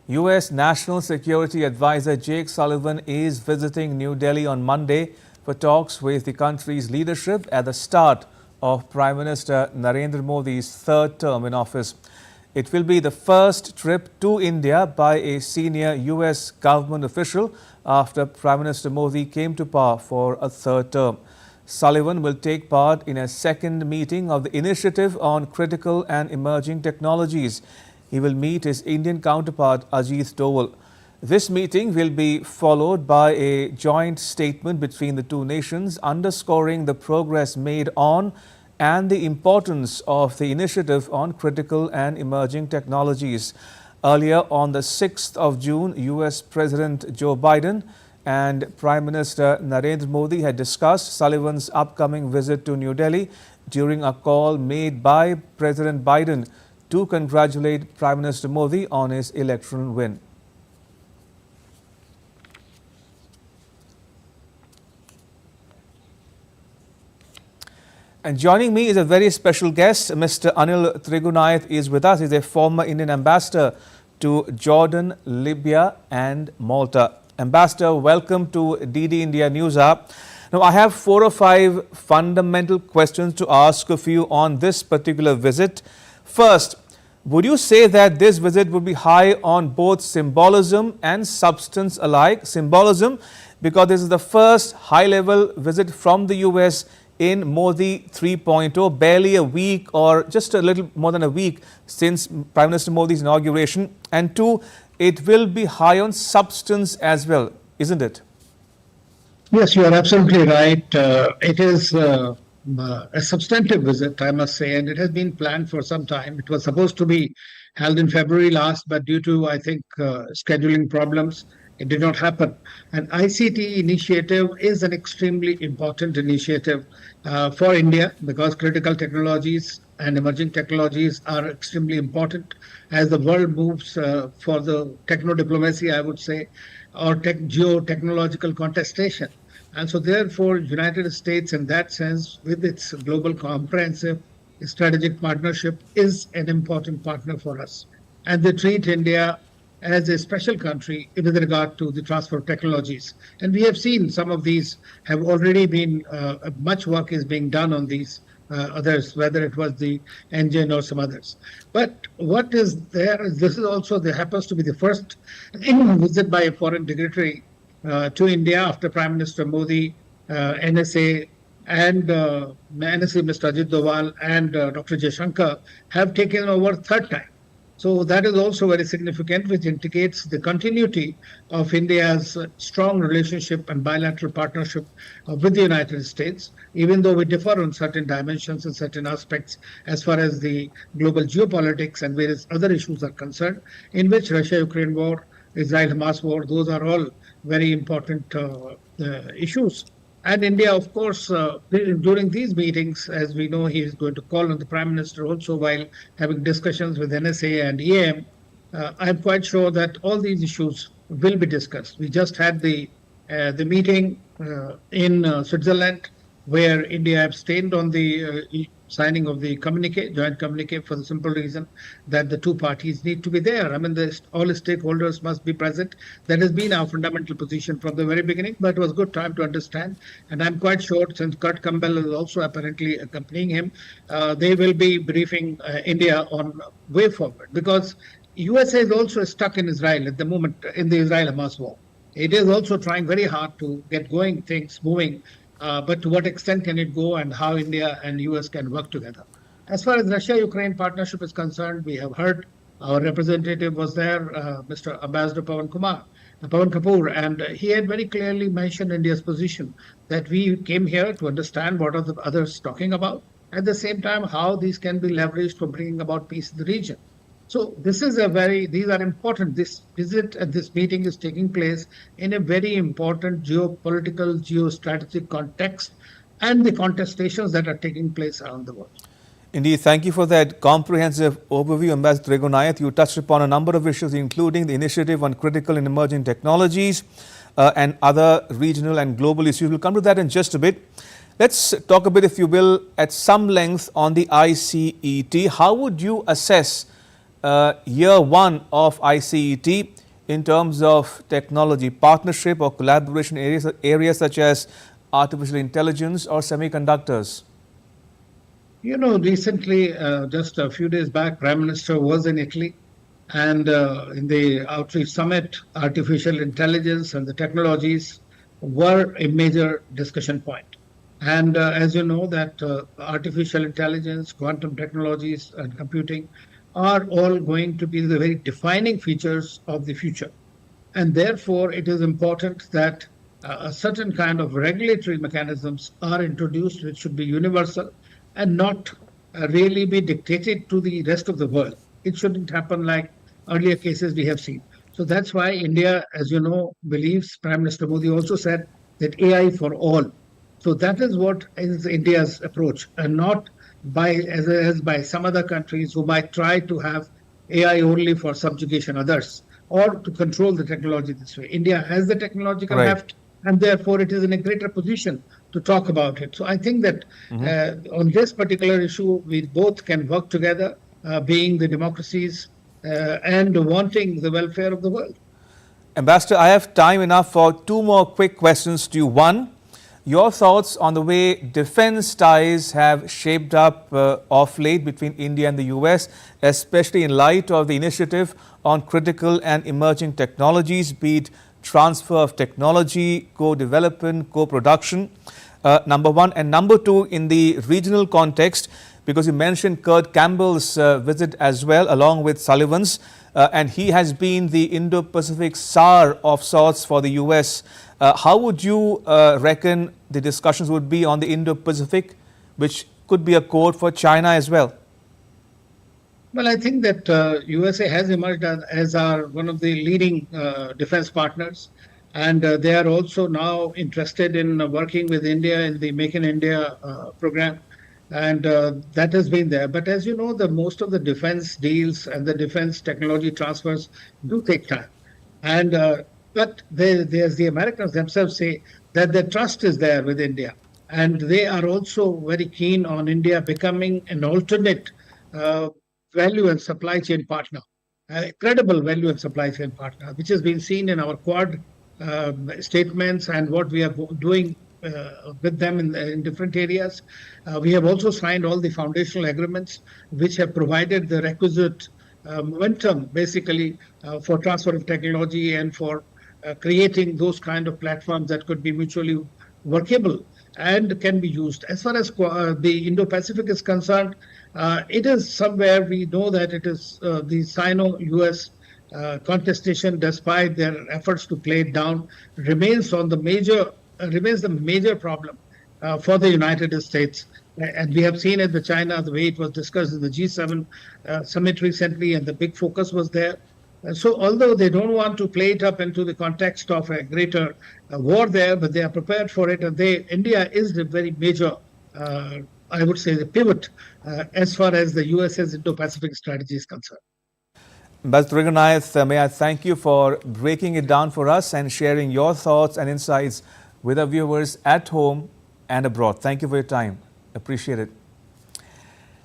U.S. National Security Advisor Jake Sullivan is visiting New Delhi on Monday for talks with the country's leadership at the start of Prime Minister Narendra Modi's third term in office. It will be the first trip to India by a senior U.S. government official after Prime Minister Modi came to power for a third term. Sullivan will take part in a second meeting of the Initiative on Critical and Emerging Technologies. He will meet his Indian counterpart Ajit Doval. This meeting will be followed by a joint statement between the two nations underscoring the progress made on and the importance of the Initiative on Critical and Emerging Technologies. Earlier on the 6th of June, US President Joe Biden and Prime Minister Narendra Modi had discussed Sullivan's upcoming visit to New Delhi during a call made by President Biden to congratulate Prime Minister Modi on his electoral win. And joining me is a very special guest. Mr. Anil Trigunayat is with us. He's a former Indian ambassador to Jordan, Libya and Malta. Ambassador, welcome to DD India News Hour. Now, I have 4 or 5 fundamental questions to ask of you on this particular visit. First, would you say that this visit would be high on both symbolism and substance alike? Symbolism, because this is the first high-level visit from the US in Modi 3.0, barely a week or just a little more than a week since Prime Minister Modi's inauguration. And 2, it will be high on substance as well, isn't it? Yes, you are absolutely right. It is a substantive visit, I must say, and it has been planned for some time. It was supposed to be held in February last, but due to, I think, scheduling problems, it did not happen. An ICT initiative is an extremely important initiative for India because critical technologies and emerging technologies are extremely important as the world moves for the techno-diplomacy, I would say, or geo-technological contestation. And so therefore, United States in that sense, with its global comprehensive strategic partnership, is an important partner for us. And they treat India as a special country with regard to the transfer of technologies. And we have seen some of these have already been, much work is being done on these others, whether it was the engine or some others. But what is there, this is also, there happens to be the first visit by a foreign dignitary to India after Prime Minister Modi, NSA, and NSA Mr. Ajit Doval and Dr. Jaishankar have taken over third time. So that is also very significant, which indicates the continuity of India's strong relationship and bilateral partnership with the United States, even though we differ on certain dimensions and certain aspects as far as the global geopolitics and various other issues are concerned, in which Russia-Ukraine war, Israel-Hamas war, those are all very important issues. And India, of course, during these meetings, as we know, he is going to call on the Prime Minister also while having discussions with NSA and EAM. I'm quite sure that all these issues will be discussed. We just had the meeting in Switzerland, where India abstained on the signing of the joint communique, for the simple reason that the two parties need to be there. I mean, all stakeholders must be present. That has been our fundamental position from the very beginning, but it was a good time to understand. And I'm quite sure, since Kurt Campbell is also apparently accompanying him, they will be briefing India on way forward, because USA is also stuck in Israel at the moment in the Israel-Hamas war. It is also trying very hard to get going, things moving. But to what extent can it go and how India and US can work together? As far as Russia-Ukraine partnership is concerned, we have heard our representative was there, Mr. Ambassador Pawan Kapoor, and he had very clearly mentioned India's position that we came here to understand what are the others talking about, at the same time how these can be leveraged for bringing about peace in the region. So these are important. This visit and this meeting is taking place in a very important geopolitical, geostrategic context and the contestations that are taking place around the world. Indeed, thank you for that comprehensive overview, Ambassador Trigunayat. You touched upon a number of issues, including the Initiative on Critical and Emerging Technologies and other regional and global issues. We'll come to that in just a bit. Let's talk a bit, if you will, at some length on the ICET. How would you assess year one of ICET in terms of technology partnership or collaboration areas such as artificial intelligence or semiconductors? You know, recently, just a few days back, Prime Minister was in Italy, and in the Outreach Summit, artificial intelligence and the technologies were a major discussion point. And as you know, that artificial intelligence, quantum technologies, and computing are all going to be the very defining features of the future. And therefore, it is important that a certain kind of regulatory mechanisms are introduced, which should be universal and not really be dictated to the rest of the world. It shouldn't happen like earlier cases we have seen. So that's why India, as you know, believes, Prime Minister Modi also said that AI for all. So that is what is India's approach, and not by as by some other countries who might try to have AI only for subjugation others or to control the technology this way. India has the technological heft, and therefore it is in a greater position to talk about it. So I think that on this particular issue, we both can work together, being the democracies and wanting the welfare of the world. Ambassador, I have time enough for two more quick questions to you. One, your thoughts on the way defense ties have shaped up of late between India and the US, especially in light of the initiative on critical and emerging technologies, be it transfer of technology, co-development, co-production, number one. And number two, in the regional context, because you mentioned Kurt Campbell's visit as well, along with Sullivan's, and he has been the Indo-Pacific czar of sorts for the US. How would you reckon the discussions would be on the Indo-Pacific, which could be a code for China as well? Well, I think that USA has emerged as our one of the leading defense partners, and they are also now interested in working with India in the Make in India program, and that has been there. But as you know, the most of the defense deals and the defense technology transfers do take time, and but as the Americans themselves say, that the trust is there with India, and they are also very keen on India becoming an alternate value and supply chain partner, a credible value and supply chain partner, which has been seen in our Quad statements and what we are doing with them in different areas. We have also signed all the foundational agreements, which have provided the requisite momentum, basically, for transfer of technology and for creating those kind of platforms that could be mutually workable and can be used. As far as the Indo-Pacific is concerned, it is somewhere we know that it is the Sino-US contestation, despite their efforts to play it down, remains the major problem for the United States. And we have seen it with China, the way it was discussed in the G7 summit recently, and the big focus was there. So although they don't want to play it up into the context of a greater war there, but they are prepared for it. And India is the very major, I would say, the pivot as far as the US's Indo-Pacific strategy is concerned. Ambassador Ranganayat, may I thank you for breaking it down for us and sharing your thoughts and insights with our viewers at home and abroad. Thank you for your time. Appreciate it.